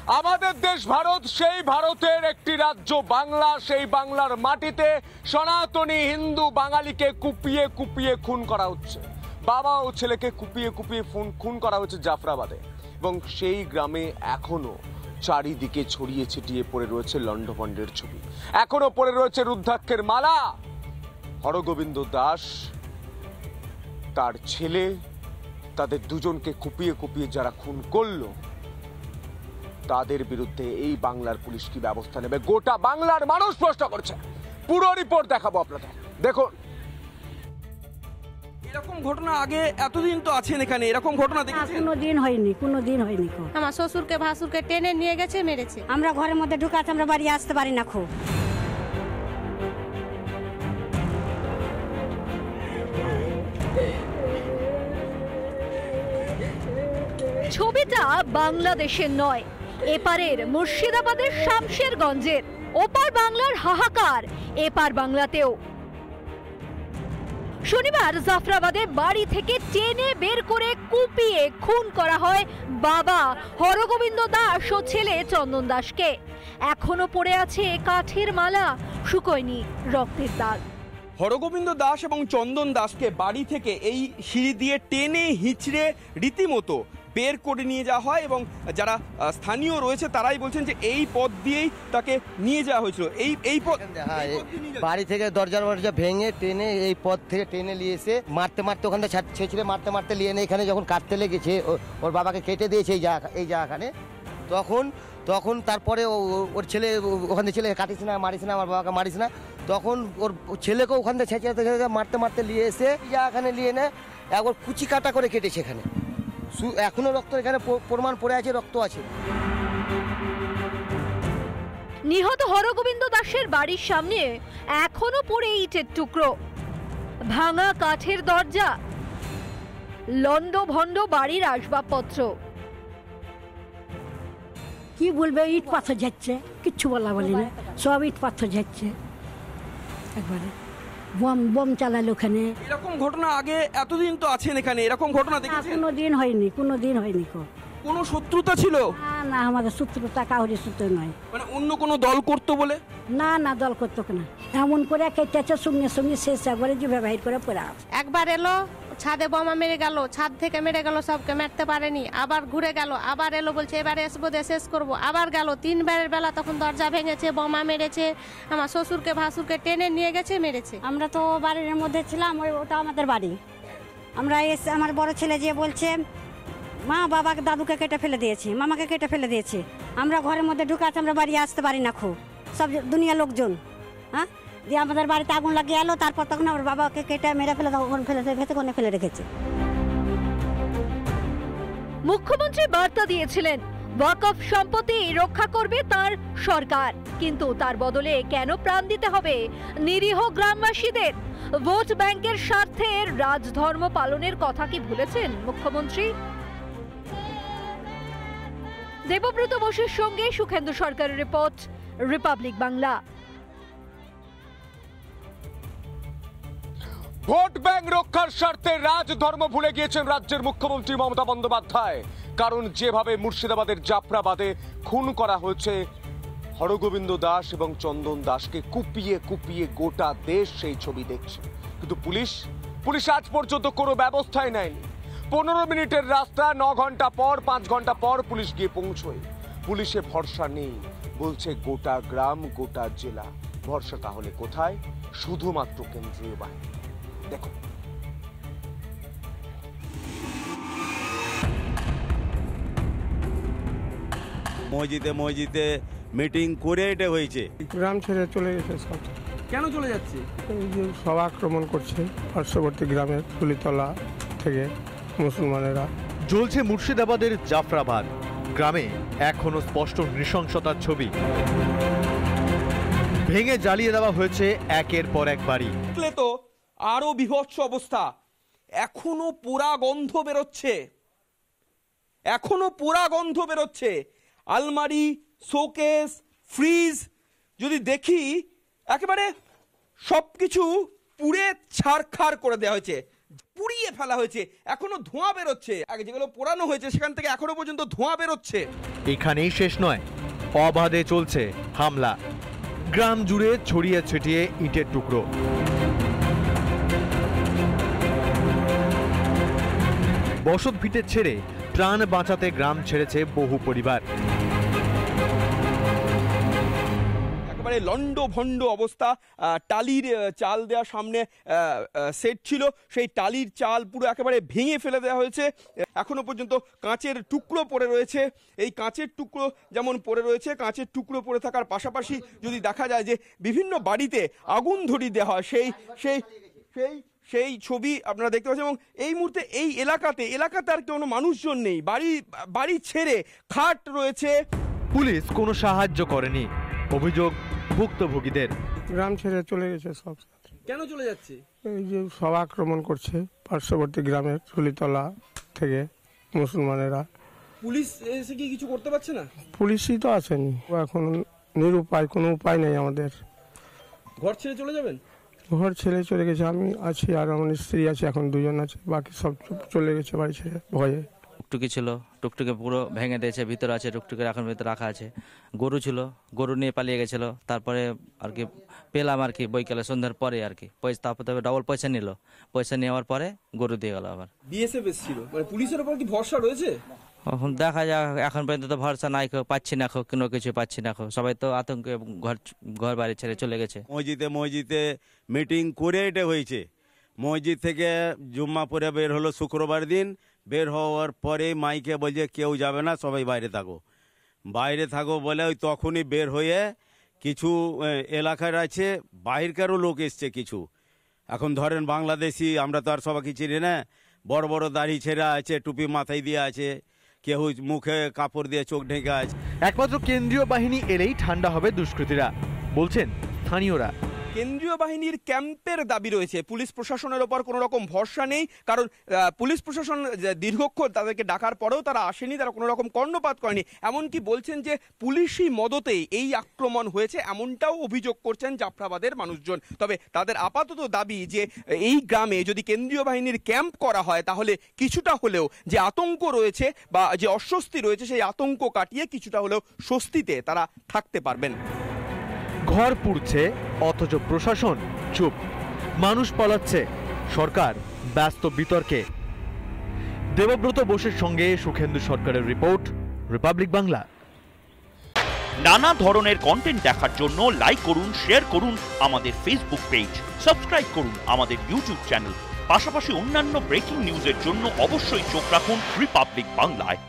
আমাদের দেশ ভারত, সেই ভারতের একটি রাজ্য বাংলা। সেই বাংলার মাটিতে সনাতনী হিন্দু বাঙালিকে কুপিয়ে কুপিয়ে খুন করা হচ্ছে। বাবা ও ছেলেকে কুপিয়ে কুপিয়ে খুন করা হচ্ছে জাফরাবাদে। এবং সেই গ্রামে এখনো চারিদিকে ছড়িয়ে ছিটিয়ে পড়ে রয়েছে লণ্ডভণ্ডের ছবি, এখনো পড়ে রয়েছে রুদ্রাক্ষের মালা। হরগোবিন্দ দাস, তার ছেলে, তাদের দুজনকে কুপিয়ে কুপিয়ে যারা খুন করলো, তাদের বিরুদ্ধে এই বাংলার পুলিশ কি ব্যবস্থা নেবে, গোটা বাংলার মানুষ প্রশ্ন করছে। পুরো রিপোর্ট দেখাবো আপনাদের, দেখুন। এরকম ঘটনা আগে এতদিন তো আছেন এখানে, এরকম ঘটনা দেখেছেন? কোনোদিন হয়নি, কোনোদিন হয়নি। আমার শ্বশুরকে ভাসুরকে টেনে নিয়ে গেছে, মেরেছে। আমরা ঘরের মধ্যে ঢুকাতে আমরা বাড়ি আসতে পারি না। খুব ছবিটা বাংলাদেশের নয়, এপারের মুর্শিদাবাদের শামশেরগঞ্জের। ওপার বাংলার হাহাকার এপার বাংলাতেও। শনিবার জাফরাবাদে বাড়ি থেকে টেনে বের করে কুপিয়ে খুন করা হয় বাবা হরগোবিন্দ দাস ও ছেলে চন্দন দাসকে। এখনো পড়ে আছে কাঠের মালা, শুকোয়নি রক্তের দাগ। হরগোবিন্দ দাস এবং চন্দন দাসকে বাড়ি থেকে এই সিঁড়ি দিয়ে টেনে হিঁচড়ে রীতিমতো বের করে নিয়ে যাওয়া হয় এবং যারা স্থানীয় রয়েছে তারাই বলছেন যে এই পথ দিয়েই তাকে নিয়ে যাওয়া হয়েছিল। এই পথ বাড়ি থেকে দরজা ভেঙে টেনে এই পথ থেকে টেনে নিয়ে এসে মারতে মারতে ওখান থেকে ছেঁচড়ে মারতে মারতে নিয়ে এনে এখানে যখন কাটতে লেগেছে, ওর বাবাকে কেটে দিয়েছে এই জায়গাখানে। তখন তারপরে ওর ছেলে ওখান থেকে ছেলে কাটিস না, মারিস না, আমার বাবাকে মারিস না, তখন ওর ছেলেকেও ওখান থেকে ছেঁচড়ে মারতে মারতে নিয়ে এসে জায়গাখানে নিয়ে এনে একবার কুচি কাটা করে কেটেছে। এখানে এখনো রক্ত এখানে প্রমাণ পড়ে আছে, রক্ত আছে। নিহত হরগোবিন্দ দাসের বাড়ির সামনে এখনো পড়ে ইটের টুকরো, ভাঙা কাঠের দরজা, লন্ডভন্ড বাড়ির আসবাবপত্র। কি বলবে, ইট পাথর যাচ্ছে, কিচ্ছু বলা বলি না, সব ইট পাথর যাচ্ছে। একবারে বম চালালো ওখানে। এরকম ঘটনা আগে এতদিন তো আছেন এখানে, এরকম ঘটনা দেখেছেন? কোনোদিন হয়নি, কোনোদিন হয়নি। কোনো শত্রুতা ছিল? না, আমাদের শত্রুতা কাউরি শত্রু নয়। মানে অন্য কোনো দল করতো বলে? না, দল করতো না। এমন করে কেটেছে সঙ্গে সঙ্গে শেষ একবারে যে ব্যবহার করে পড়ে আছে। একবার এলো ছাদে বোমা মেরে গেল, ছাদ থেকে মেরে গেল, সবকে মারতে পারেনি। আবার ঘুরে গেল, আবার এলো, বলছে এবারে আসবো দিয়ে শেষ করবো। আবার গেল, 3 বারের বেলা তখন দরজা ভেঙেছে, বোমা মেরেছে, আমার শ্বশুরকে ভাসুরকে টেনে নিয়ে গেছে, মেরেছে। আমরা তো বাড়ির মধ্যে ছিলাম, ওটা আমাদের বাড়ি। আমরা এসে আমার বড় ছেলে যে বলছে মা বাবাকে দাদুকে কেটে ফেলে দিয়েছে, মামাকে কেটে ফেলে দিয়েছে। আমরা ঘরের মধ্যে ঢুকাতে আমরা বাড়ি আসতে পারি না। খুব সব দুনিয়া লোকজন, হ্যাঁ, দিয়ে আমাদের বাড়িতে আগুন লাগিয়ে এলো। তারপর তখন আমার বাবাকে কেটে মেরে ফেলে ফেলে রেখেছে। মুখ্যমন্ত্রী বার্তা দিয়েছিলেন ওয়াকফ সম্পত্তি রক্ষা করবে তার সরকার, কিন্তু তার বদলে কেন প্রাণ দিতে হবে নিরীহ গ্রামবাসীদের? ভোট ব্যাংকের স্বার্থে রাজধর্ম পালনের কথা কি ভুলেছেন মুখ্যমন্ত্রী? দেবব্রত বসুর সঙ্গে সুখেন্দু সরকারের report, Republic Bangla. Vote bank রক্ষার স্বার্থে রাজধর্ম ভুলে গিয়েছেন রাজ্যের মুখ্যমন্ত্রী মমতা বন্দ্যোপাধ্যায়। কারণ যেভাবে মুর্শিদাবাদের জাফরাবাদে খুন করা হয়েছে হরগোবিন্দ দাস এবং চন্দন দাসকে কুপিয়ে কুপিয়ে, গোটা দেশ সেই ছবি দেখছে। কিন্তু পুলিশ আজ পর্যন্ত কোনো ব্যবস্থাই নেয়নি। 15 মিনিটের রাস্তা 9 ঘন্টা পর, 5 ঘন্টা পর পুলিশ গিয়ে পৌঁছয়। পুলিশে ভরসা নেই, বলছে গোটা গ্রাম, গোটা জেলা। ভরসা তাহলে কোথায়? শুধুমাত্র কেন্দ্রীয় বাহিনী। দেখো, মসজিদে মিটিং করে এটা হয়েছে। গ্রাম ছেড়ে চলে গেছে সব। কেন চলে যাচ্ছে? এই যে সব আক্রমণ করছে পার্শ্ববর্তী গ্রামের কুলিতলা থেকে মুসলমানেরা। জ্বলছে মুর্শিদাবাদের জাফরাবাদ গ্রামে, এখনো স্পষ্ট নৃশংসতার ছবি। ভেঙে জ্বালিয়ে দেওয়া হয়েছে একের পর এক বাড়ি। তো আরো বিভৎস অবস্থা, এখনো পোড়া গন্ধ বেরোচ্ছে, আলমারি, শোকেস, ফ্রিজ যদি দেখি একেবারে সবকিছু পুড়ে ছারখার করে দেওয়া হয়েছে। পুড়িয়ে ফেলা হয়েছে, এখনো ধোঁয়া বেরোচ্ছে। আগে যেগুলো পোড়ানো হয়েছে সেখান থেকে এখনো পর্যন্ত ধোঁয়া বেরোচ্ছে। এখানেই শেষ নয়, অবাধে চলছে হামলা। গ্রাম জুড়ে ছড়িয়ে ছিটিয়ে ইটের টুকরো। বসত ভিটে ছেড়ে প্রাণ বাঁচাতে গ্রাম ছেড়েছে বহু পরিবার। একেবারে লন্ড ভন্ড অবস্থা। টালির চাল দেওয়া সামনে সেট ছিল, সেই টালির চাল পুরো একেবারে ভেঙে ফেলে দেওয়া হয়েছে। এখনো পর্যন্ত কাঁচের টুকরো পড়ে রয়েছে। এই কাঁচের টুকরো যেমন পড়ে রয়েছে, কাঁচের টুকরো পড়ে থাকার পাশাপাশি যদি দেখা যায় যে বিভিন্ন বাড়িতে আগুন ধরিয়ে দেওয়া হয়, সেই ছবি আপনারা দেখতে পাচ্ছেন। এবং এই মুহূর্তে এই এলাকাতে আর কোনো মানুষজন নেই, বাড়ি ছেড়ে খাট রয়েছে। পুলিশ কোনো সাহায্য করেনি, অভিযোগ ভুক্তভোগীদের। গ্রাম ছেড়ে চলে গেছে সব। কেন চলে যাচ্ছে? এই যে সব আক্রমণ করছে পার্শ্ববর্তী গ্রামের তুলিতলা থেকে মুসলমানেরা। পুলিশ এসে কি কিছু করতে পারছে না? পুলিশই তো আসেনি, এখন নিরুপায়, কোনো উপায় নেই আমাদের। ঘর ছেড়ে চলে যাবেন? ঘর ছেড়ে চলে গেছে, আমি আছি আর আমার স্ত্রী আছে, এখন দুজন আছে, বাকি সব চলে গেছে বাড়ি ছেড়ে ভয়ে। টুকটুকি ছিল, টুকটুকি পুরো ভেঙে দিয়েছে, ভিতরে আছে টুকটুকি এখন ভিতরে রাখা আছে। গরু ছিল, গরু নিয়ে পালিয়ে গেছিল। তারপরে আর কি পেলাম আর কি বৈকালে সন্ধ্যার পরে আর কি পয়সা, তারপর তবে ডবল পয়সা নিল, পয়সা নেওয়ার পরে গরু দিয়ে গেল আবার। বিএসএফ এসেছিল, মানে পুলিশের উপর কি ভরসা রয়েছে? এখন দেখা যাক, এখন পর্যন্ত তো ভরসা নাই, পাচ্ছি না, কোনো কিছু পাচ্ছি না। সবাই তো আতঙ্কে ঘর বাড়ি ছেড়ে চলে গেছে। মসজিদে মিটিং করে এটা হয়েছে। মসজিদ থেকে জুম্মা পরে বের হলো শুক্রবার দিন। বের হওয়ার পরে মাইকে বলছে কেউ যাবে না, সবাই বাইরে থাকো বলে ওই তখনই বের হয়ে কিছু এলাকার আছে বাইরকারও লোক এসছে কিছু। এখন ধরেন বাংলাদেশি, আমরা তো আর সবাইকে চিনি না। বড় বড় দাড়ি ছেঁড়া আছে, টুপি মাথায় দিয়ে আছে, কেউ মুখে কাপড় দিয়ে চোখ ঢেকে আছে। একমাত্র কেন্দ্রীয় বাহিনী এলেই ঠান্ডা হবে দুষ্কৃতীরা, বলছেন স্থানীয়রা। কেন্দ্রীয় বাহিনীর ক্যাম্পের দাবি রয়েছে। পুলিশ প্রশাসনের ওপর কোনো রকম ভরসা নেই, কারণ পুলিশ প্রশাসন দীর্ঘক্ষণ তাদেরকে ডাকার পরেও তারা আসেনি, তারা কোনো রকম কর্ণপাত করেনি। এমনকি বলছেন যে পুলিশি মদতেই এই আক্রমণ হয়েছে, এমনটাও অভিযোগ করছেন জাফরাবাদের মানুষজন। তবে তাদের আপাতত দাবি যে এই গ্রামে যদি কেন্দ্রীয় বাহিনীর ক্যাম্প করা হয় তাহলে কিছুটা হলেও যে আতঙ্ক রয়েছে বা যে অস্বস্তি রয়েছে সেই আতঙ্ক কাটিয়ে কিছুটা হলেও স্বস্তিতে তারা থাকতে পারবেন। ঘর পুড়ছে অথচ প্রশাসন চুপ, মানুষ পালাচ্ছে, সরকার ব্যস্ত বিতর্কে। দেবব্রত বোসের সঙ্গে সুখেন্দু সরকারের রিপোর্ট, রিপাবলিক বাংলা। নানা ধরনের কন্টেন্ট দেখার জন্য লাইক করুন, শেয়ার করুন আমাদের ফেসবুক পেজ, সাবস্ক্রাইব করুন আমাদের ইউটিউব চ্যানেল। পাশাপাশি অন্যান্য ব্রেকিং নিউজের জন্য অবশ্যই চোখ রাখুন রিপাবলিক বাংলায়।